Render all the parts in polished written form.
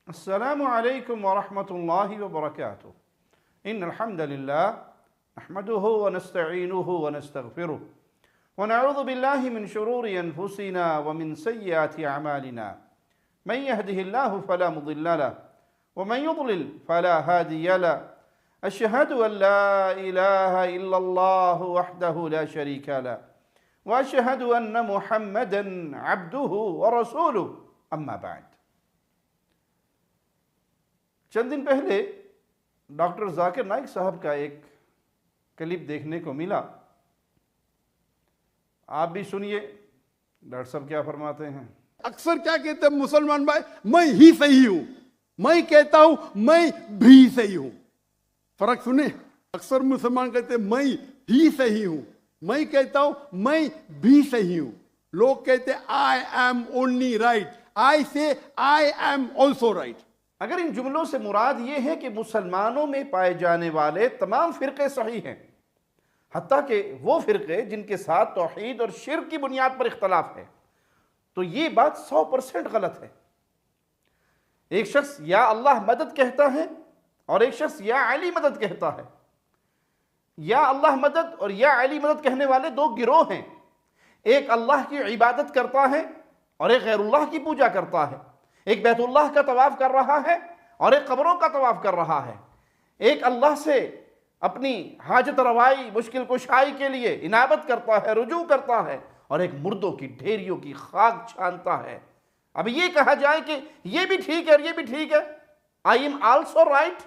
السلام عليكم ورحمة الله وبركاته. إن الحمد لله نحمده ونستعينه ونستغفره ونعوذ بالله من شرور أنفسنا ومن سيئات أعمالنا. من يهده الله فلا مضل له ومن يضلل فلا هادي له. أشهد أن لا إله إلا الله وحده لا شريك له وأشهد أن محمدا عبده ورسوله. أما بعد. چند دن پہلے ڈاکٹر ذاکر نائک صاحب کا ایک کلپ دیکھنے کو ملا. آپ بھی سنیے ڈاکٹر صاحب کیا فرماتے ہیں. اکثر کیا کہتے ہیں مسلمان بھائی, میں ہی صحیح ہوں, میں کہتا ہوں میں بھی صحیح ہوں. فرق سنیں, اکثر مسلمان کہتے ہیں میں ہی صحیح ہوں, میں کہتا ہوں میں بھی صحیح ہوں. لوگ کہتے ہیں I am only right, I say I am also right. اگر ان جملوں سے مراد یہ ہے کہ مسلمانوں میں پائے جانے والے تمام فرقے صحیح ہیں, حتیٰ کہ وہ فرقے جن کے ساتھ توحید اور شرک کی بنیاد پر اختلاف ہے, تو یہ بات 100% غلط ہے. ایک شخص یا اللہ مدد کہتا ہے اور ایک شخص یا علی مدد کہتا ہے. یا اللہ مدد اور یا علی مدد کہنے والے دو گروہ ہیں. ایک اللہ کی عبادت کرتا ہے اور ایک غیر اللہ کی پوجا کرتا ہے. ایک بیت اللہ کا طواف کر رہا ہے اور ایک قبروں کا طواف کر رہا ہے. ایک اللہ سے اپنی حاجت روائی مشکل کشائی کے لیے انابت کرتا ہے, رجوع کرتا ہے, اور ایک مردوں کی ڈھیریوں کی خاک چھانتا ہے. اب یہ کہا جائے کہ یہ بھی ٹھیک ہے اور یہ بھی ٹھیک ہے, I am also right.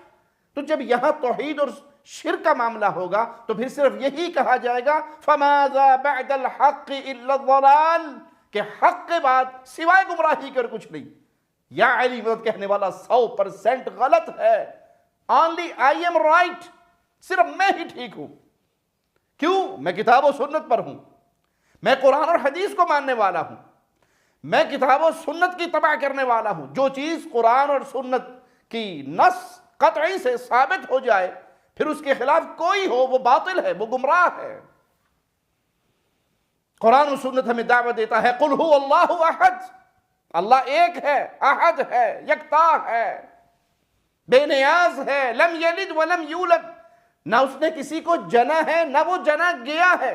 تو جب یہاں توحید اور شرک کا معاملہ ہوگا تو پھر صرف یہی کہا جائے گا فَمَاذَا بَعْدَ الْحَقِّ إِلَّا الضَّلَالِ, کہ حق کے بعد سوائے گمراہی کر کچھ نہیں. یا علی مدد کہنے والا 100% غلط ہے. Only I am right, صرف میں ہی ٹھیک ہوں. کیوں؟ میں کتاب و سنت پر ہوں, میں قرآن اور حدیث کو ماننے والا ہوں, میں کتاب و سنت کی اتباع کرنے والا ہوں. جو چیز قرآن اور سنت کی نص قطعی سے ثابت ہو جائے پھر اس کے خلاف کوئی ہو وہ باطل ہے, وہ گمراہ ہے. قرآن و سنت ہمیں دعوت دیتا ہے قُلْ هُوَ اللَّهُ أَحَدٌ, اللہ ایک ہے, احد ہے, یکتا ہے, بے نیاز ہے, لم یلد ولم یولد, نہ اس نے کسی کو جنا ہے نہ وہ جنا گیا ہے.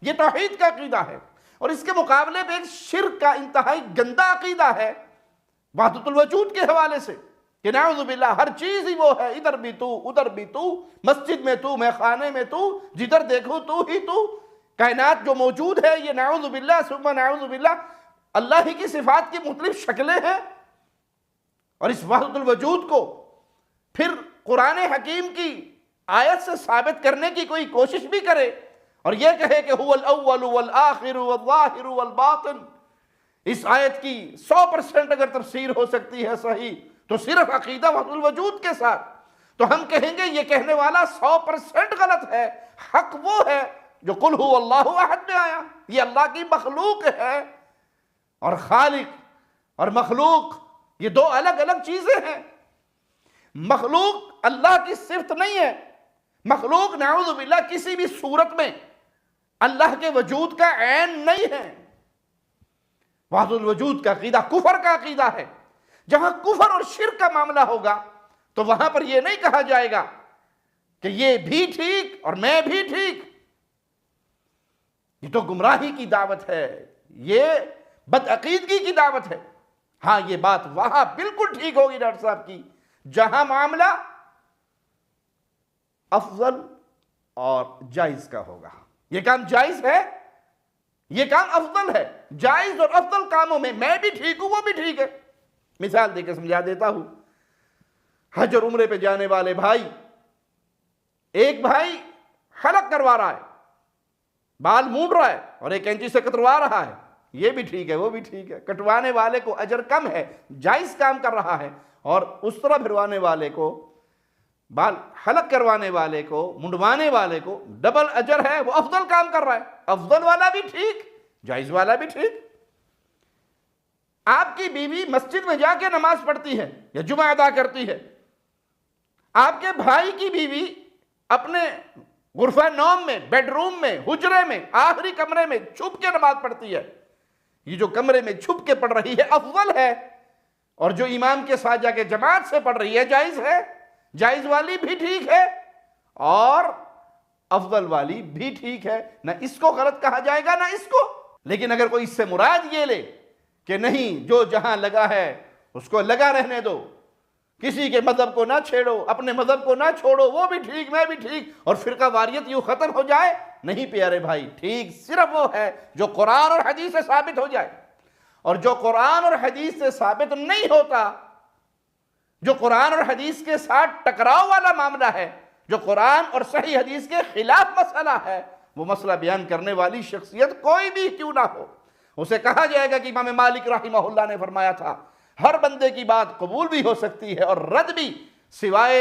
یہ توحید کا عقیدہ ہے. اور اس کے مقابلے میں ایک شرک کا انتہائی گندا عقیدہ ہے وحدت الوجود کے حوالے سے, کہ نعوذ باللہ ہر چیز ہی وہ ہے, ادھر بھی تو ادھر بھی تو, مسجد میں تو, میں خانے میں تو, جدھر دیکھو تو ہی تو. کائنات جو موجود ہے یہ نعوذ باللہ ثم نعوذ باللہ اللہ ہی کی صفات کی مختلف شکلیں ہیں. اور اس وحدت الوجود کو پھر قرآن حکیم کی آیت سے ثابت کرنے کی کوئی کوشش بھی کرے اور یہ کہے کہ هو الاول والآخر والظاہر والباطن, اس آیت کی 100% اگر تفسیر ہو سکتی ہے صحیح تو صرف عقیدہ وحدت الوجود کے ساتھ, تو ہم کہیں گے یہ کہنے والا 100% غلط ہے. حق وہ ہے جو قل هو اللہ احد میں آیا. یہ اللہ کی مخلوق ہے, اور خالق اور مخلوق یہ دو الگ الگ چیزیں ہیں. مخلوق اللہ کی صفت نہیں ہے. مخلوق نعوذ باللہ کسی بھی صورت میں اللہ کے وجود کا عین نہیں ہے. وحدت الوجود کا عقیدہ کفر کا عقیدہ ہے. جہاں کفر اور شرک کا معاملہ ہوگا تو وہاں پر یہ نہیں کہا جائے گا کہ یہ بھی ٹھیک اور میں بھی ٹھیک. یہ تو گمراہی کی دعوت ہے, یہ بدعقیدگی کی دعوت ہے. ہاں یہ بات وہاں بالکل ٹھیک ہوگی ڈاکٹر صاحب کی جہاں معاملہ افضل اور جائز کا ہوگا. یہ کام جائز ہے, یہ کام افضل ہے. جائز اور افضل کاموں میں بھی ٹھیک ہوں وہ بھی ٹھیک ہے. مثال دے کے سمجھا دیتا ہوں. حج اور عمرے پہ جانے والے بھائی, ایک بھائی حلق کروا رہا ہے, بال مونڈ رہا ہے اور ایک کینچی سے کتروا رہا ہے, یہ بھی ٹھیک ہے وہ بھی ٹھیک ہے. کٹوانے والے کو اجر کم ہے, جائز کام کر رہا ہے, اور اس طرح بھروانے والے کو, بال حلق کروانے والے کو, منڈوانے والے کو ڈبل اجر ہے, وہ افضل کام کر رہا ہے. افضل والا بھی ٹھیک, جائز والا بھی ٹھیک. آپ کی بیوی مسجد میں جا کے نماز پڑھتی ہے یا جمعہ ادا کرتی ہے, آپ کے بھائی کی بیوی اپنے غرفہ نوم میں, بیڈ روم میں, حجرے میں, آخری کمرے میں چھپ کے نماز پڑھتی ہے. یہ جو کمرے میں چھپ کے پڑھ رہی ہے افضل ہے, اور جو امام کے ساتھ جا کے جماعت سے پڑھ رہی ہے جائز ہے، جائز والی بھی ٹھیک ہے اور افضل والی بھی ٹھیک ہے، نہ اس کو غلط کہا جائے گا نہ اس کو۔ لیکن اگر کوئی اس سے مراد یہ لے کہ نہیں جو جہاں لگا ہے اس کو لگا رہنے دو، کسی کے مذہب کو نہ چھیڑو، اپنے مذہب کو نہ چھوڑو، وہ بھی ٹھیک میں بھی ٹھیک، اور فرقہ واریت یوں ختم ہو جائے، نہیں پیارے بھائی، ٹھیک صرف وہ ہے جو قرآن اور حدیث سے ثابت ہو جائے، اور جو قرآن اور حدیث سے ثابت نہیں ہوتا، جو قرآن اور حدیث کے ساتھ ٹکراؤ والا معاملہ ہے، جو قرآن اور صحیح حدیث کے خلاف مسئلہ ہے، وہ مسئلہ بیان کرنے والی شخصیت کوئی بھی کیوں نہ ہو، اسے کہا جائے گا کہ امام مالک رحمہ اللہ نے فرمایا تھا ہر بندے کی بات قبول بھی ہو سکتی ہے اور رد بھی، سوائے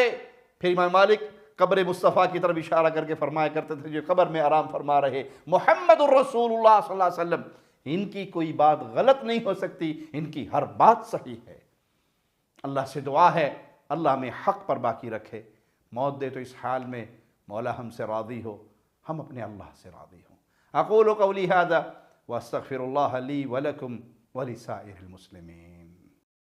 پھر امام مالک قبر مصطفیٰ کی طرف اشارہ کر کے فرمایا کرتے تھے جو قبر میں آرام فرما رہے محمد الرسول اللہ صلی اللہ علیہ وسلم، ان کی کوئی بات غلط نہیں ہو سکتی، ان کی ہر بات صحیح ہے۔ اللہ سے دعا ہے اللہ ہمیں حق پر باقی رکھے، موت دے تو اس حال میں مولا ہم سے راضی ہو، ہم اپنے اللہ سے راضی ہوں۔ اقول قولی ھذا واستغفر اللہ لی ولکم ولسائر المسلمین۔